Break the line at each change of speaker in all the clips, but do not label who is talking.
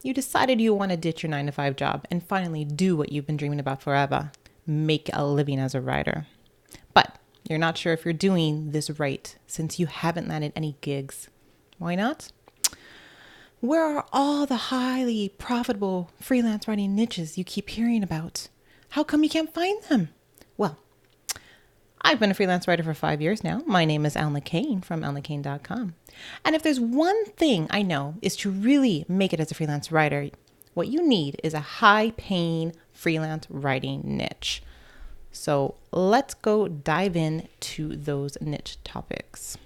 You decided you want to ditch your 9 to 5 job and finally do what you've been dreaming about forever, make a living as a writer. But you're not sure if you're doing this right since you haven't landed any gigs. Why not? Where are all the highly profitable freelance writing niches you keep hearing about? How come you can't find them? Well, I've been a freelance writer for 5 years now. My name is Elna Cain from elnacain.com. And if there's one thing I know is to really make it as a freelance writer, what you need is a high-paying freelance writing niche. So let's go dive into those niche topics.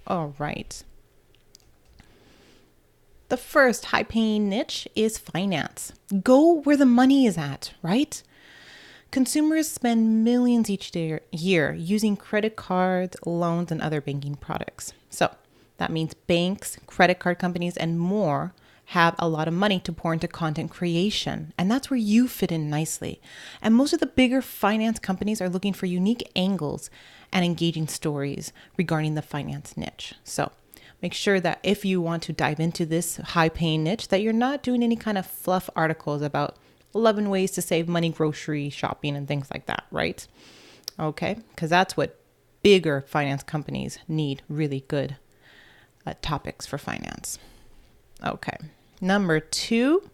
All right. The first high-paying niche is finance. Go where the money is at, right? Consumers spend millions each year using credit cards, loans, and other banking products. So that means banks, credit card companies, and more have a lot of money to pour into content creation. And that's where you fit in nicely. And most of the bigger finance companies are looking for unique angles and engaging stories regarding the finance niche. So make sure that if you want to dive into this high-paying niche, that you're not doing any kind of fluff articles about 11 ways to save money grocery shopping and things like that, right? Okay, because that's what bigger finance companies need, really good topics for finance. Okay, number 2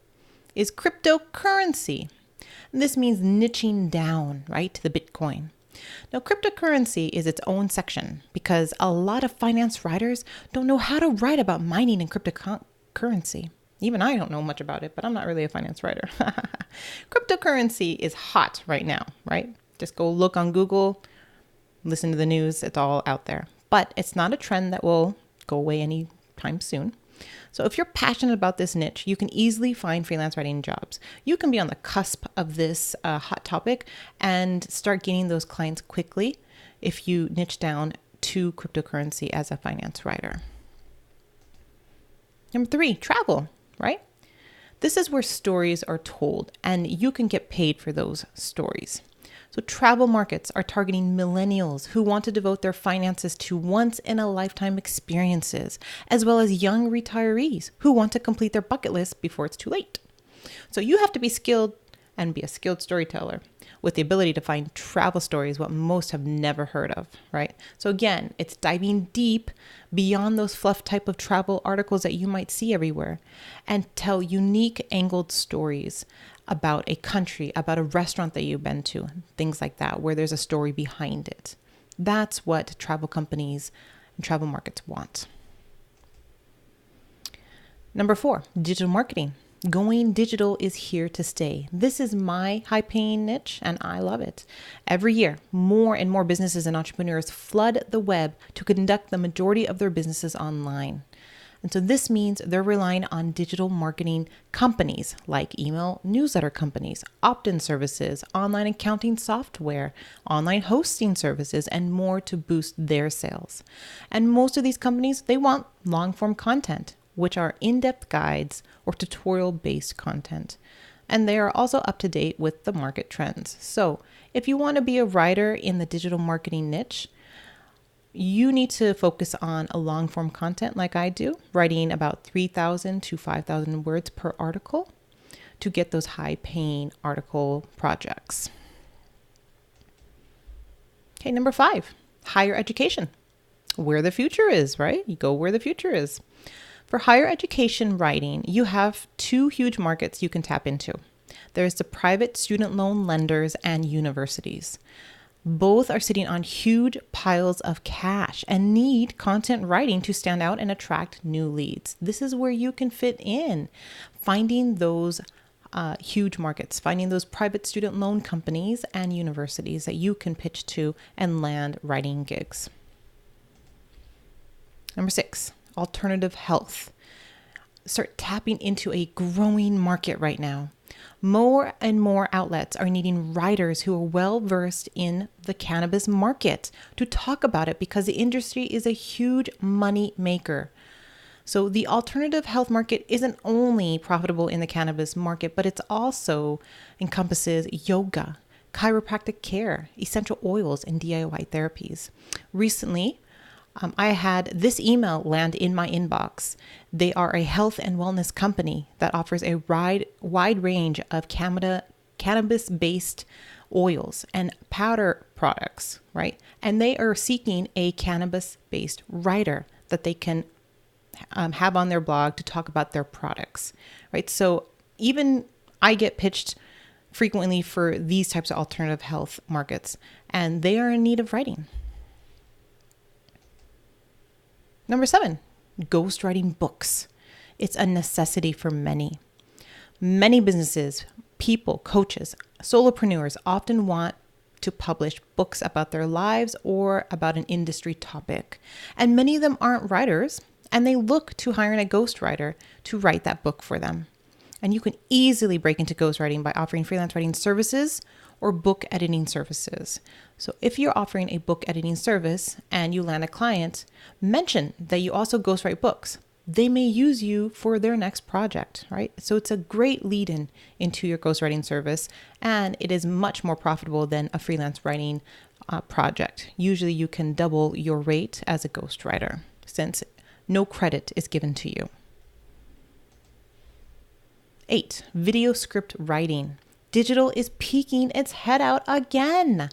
is cryptocurrency. This means niching down, right, to the Bitcoin. Now, cryptocurrency is its own section because a lot of finance writers don't know how to write about mining and cryptocurrency. Even I don't know much about it, but I'm not really a finance writer. Cryptocurrency is hot right now, right? Just go look on Google, listen to the news. It's all out there. But it's not a trend that will go away anytime soon. So if you're passionate about this niche, you can easily find freelance writing jobs. You can be on the cusp of this hot topic and start gaining those clients quickly if you niche down to cryptocurrency as a finance writer. Number 3, travel, right? This is where stories are told and you can get paid for those stories. So travel markets are targeting millennials who want to devote their finances to once-in-a-lifetime experiences, as well as young retirees who want to complete their bucket list before it's too late. So you have to be skilled and be a skilled storyteller with the ability to find travel stories what most have never heard of, right? So again, it's diving deep beyond those fluff type of travel articles that you might see everywhere and tell unique angled stories about a country, about a restaurant that you've been to, things like that, where there's a story behind it. That's what travel companies and travel markets want. Number 4, digital marketing. Going digital is here to stay. This is my high-paying niche, and I love it. Every year, more and more businesses and entrepreneurs flood the web to conduct the majority of their businesses online. And so this means they're relying on digital marketing companies like email newsletter companies, opt-in services, online accounting software, online hosting services, and more to boost their sales. And most of these companies, they want long-form content, which are in-depth guides or tutorial-based content. And they are also up to date with the market trends. So if you want to be a writer in the digital marketing niche, you need to focus on a long-form content like I do, writing about 3,000 to 5,000 words per article to get those high-paying article projects. Okay, number 5, higher education. Where the future is, right? You go where the future is. For higher education writing, you have 2 huge markets you can tap into. There's the private student loan lenders and universities. Both are sitting on huge piles of cash and need content writing to stand out and attract new leads. This is where you can fit in, finding those huge markets, finding those private student loan companies and universities that you can pitch to and land writing gigs. Number 6, alternative health. Start tapping into a growing market right now. More and more outlets are needing writers who are well versed in the cannabis market to talk about it because the industry is a huge money maker. So the alternative health market isn't only profitable in the cannabis market, but it's also encompasses yoga, chiropractic care, essential oils, and DIY therapies. Recently, I had this email land in my inbox. They are a health and wellness company that offers a wide range of cannabis-based oils and powder products, right? And they are seeking a cannabis-based writer that they can have on their blog to talk about their products, right? So even I get pitched frequently for these types of alternative health markets, and they are in need of writing. Number 7, ghostwriting books. It's a necessity for many. Many businesses, people, coaches, solopreneurs often want to publish books about their lives or about an industry topic. And many of them aren't writers, and they look to hiring a ghostwriter to write that book for them. And you can easily break into ghostwriting by offering freelance writing services or book editing services. So if you're offering a book editing service and you land a client, mention that you also ghostwrite books. They may use you for their next project, right? So it's a great lead-in into your ghostwriting service, and it is much more profitable than a freelance writing project. Usually you can double your rate as a ghostwriter since no credit is given to you. 8, video script writing. Digital is peeking its head out again.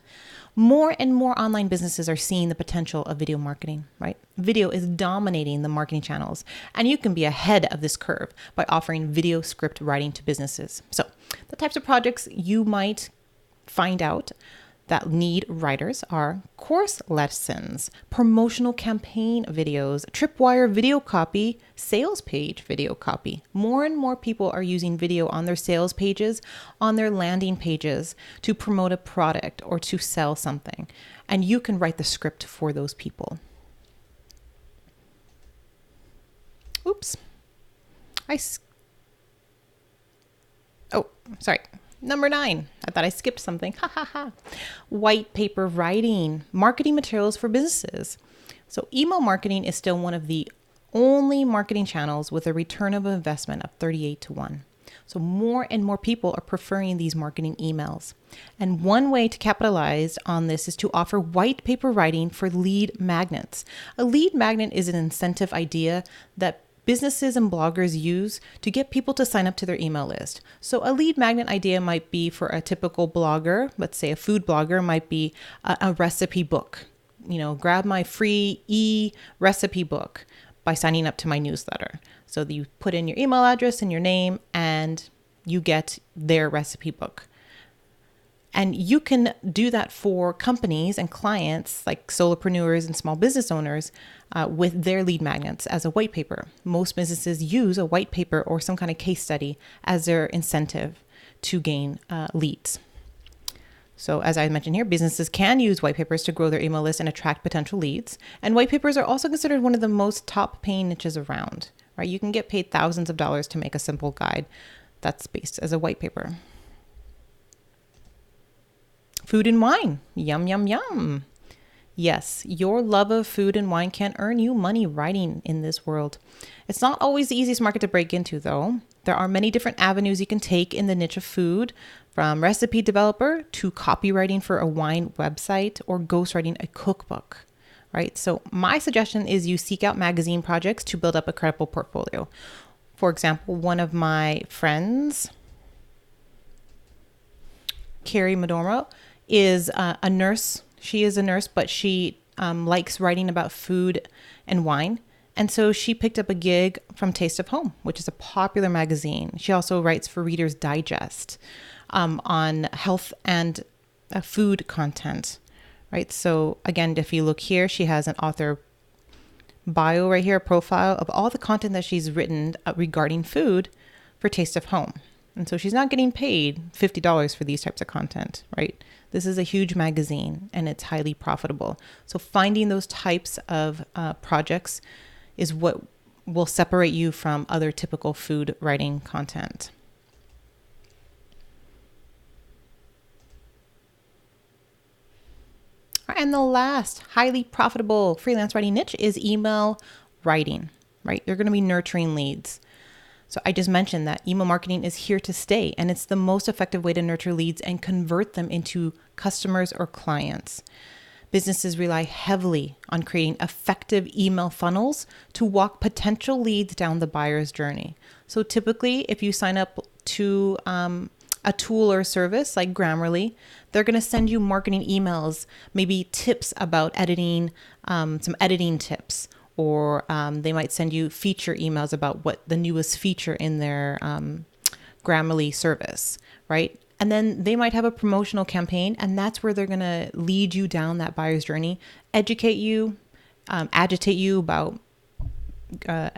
More and more online businesses are seeing the potential of video marketing, right? Video is dominating the marketing channels, and you can be ahead of this curve by offering video script writing to businesses. So the types of projects you might find out that need writers are course lessons, promotional campaign videos, tripwire video copy, sales page video copy. More and more people are using video on their sales pages, on their landing pages to promote a product or to sell something. And you can write the script for those people. Oops. Sorry. Number 9, I thought I skipped something. Ha ha ha. White paper writing, marketing materials for businesses. So email marketing is still one of the only marketing channels with a return of investment of 38-1. So more and more people are preferring these marketing emails. And one way to capitalize on this is to offer white paper writing for lead magnets. A lead magnet is an incentive idea that businesses and bloggers use to get people to sign up to their email list. So a lead magnet idea might be for a typical blogger, let's say a food blogger, might be a recipe book. You know, grab my free e-recipe book by signing up to my newsletter. So that you put in your email address and your name and you get their recipe book. And you can do that for companies and clients like solopreneurs and small business owners with their lead magnets as a white paper. Most businesses use a white paper or some kind of case study as their incentive to gain leads. So as I mentioned here, businesses can use white papers to grow their email list and attract potential leads. And white papers are also considered one of the most top paying niches around, right? You can get paid thousands of dollars to make a simple guide that's based as a white paper. Food and wine. Yum, yum, yum. Yes, your love of food and wine can earn you money writing in this world. It's not always the easiest market to break into, though. There are many different avenues you can take in the niche of food, from recipe developer to copywriting for a wine website or ghostwriting a cookbook, right? So my suggestion is you seek out magazine projects to build up a credible portfolio. For example, one of my friends, Carrie Madormo, is a nurse. She is a nurse, but she likes writing about food and wine. And so she picked up a gig from Taste of Home, which is a popular magazine. She also writes for Reader's Digest on health and food content, right? So again, if you look here, she has an author bio right here, a profile of all the content that she's written regarding food for Taste of Home. And so she's not getting paid $50 for these types of content, right? This is a huge magazine and it's highly profitable. So finding those types of projects is what will separate you from other typical food writing content. And the last highly profitable freelance writing niche is email writing, right? You're going to be nurturing leads. So I just mentioned that email marketing is here to stay, and it's the most effective way to nurture leads and convert them into customers or clients. Businesses rely heavily on creating effective email funnels to walk potential leads down the buyer's journey. So typically, if you sign up to a tool or service like Grammarly, they're going to send you marketing emails, maybe tips about editing, some editing tips, or they might send you feature emails about what the newest feature in their Grammarly service, right? And then they might have a promotional campaign, and that's where they're going to lead you down that buyer's journey, educate you, agitate you about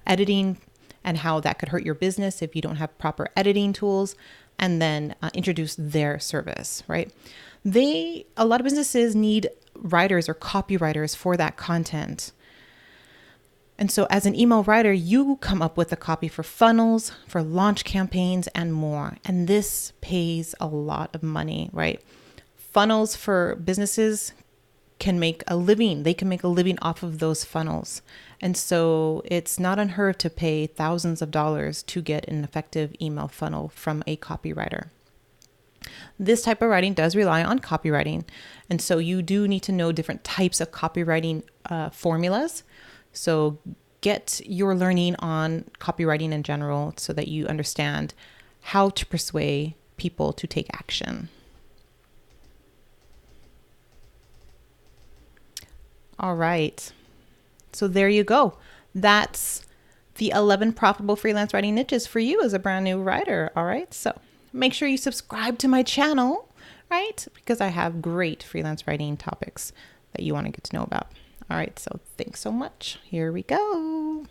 editing and how that could hurt your business if you don't have proper editing tools, and then introduce their service, right? A lot of businesses need writers or copywriters for that content. And so as an email writer, you come up with a copy for funnels, for launch campaigns, and more. And this pays a lot of money, right? Funnels for businesses can make a living. They can make a living off of those funnels. And so it's not unheard of to pay thousands of dollars to get an effective email funnel from a copywriter. This type of writing does rely on copywriting. And so you do need to know different types of copywriting formulas. So get your learning on copywriting in general so that you understand how to persuade people to take action. All right. So there you go. That's the 11 profitable freelance writing niches for you as a brand new writer. All right. So make sure you subscribe to my channel, right? Because I have great freelance writing topics that you want to get to know about. All right, so thanks so much. Here we go.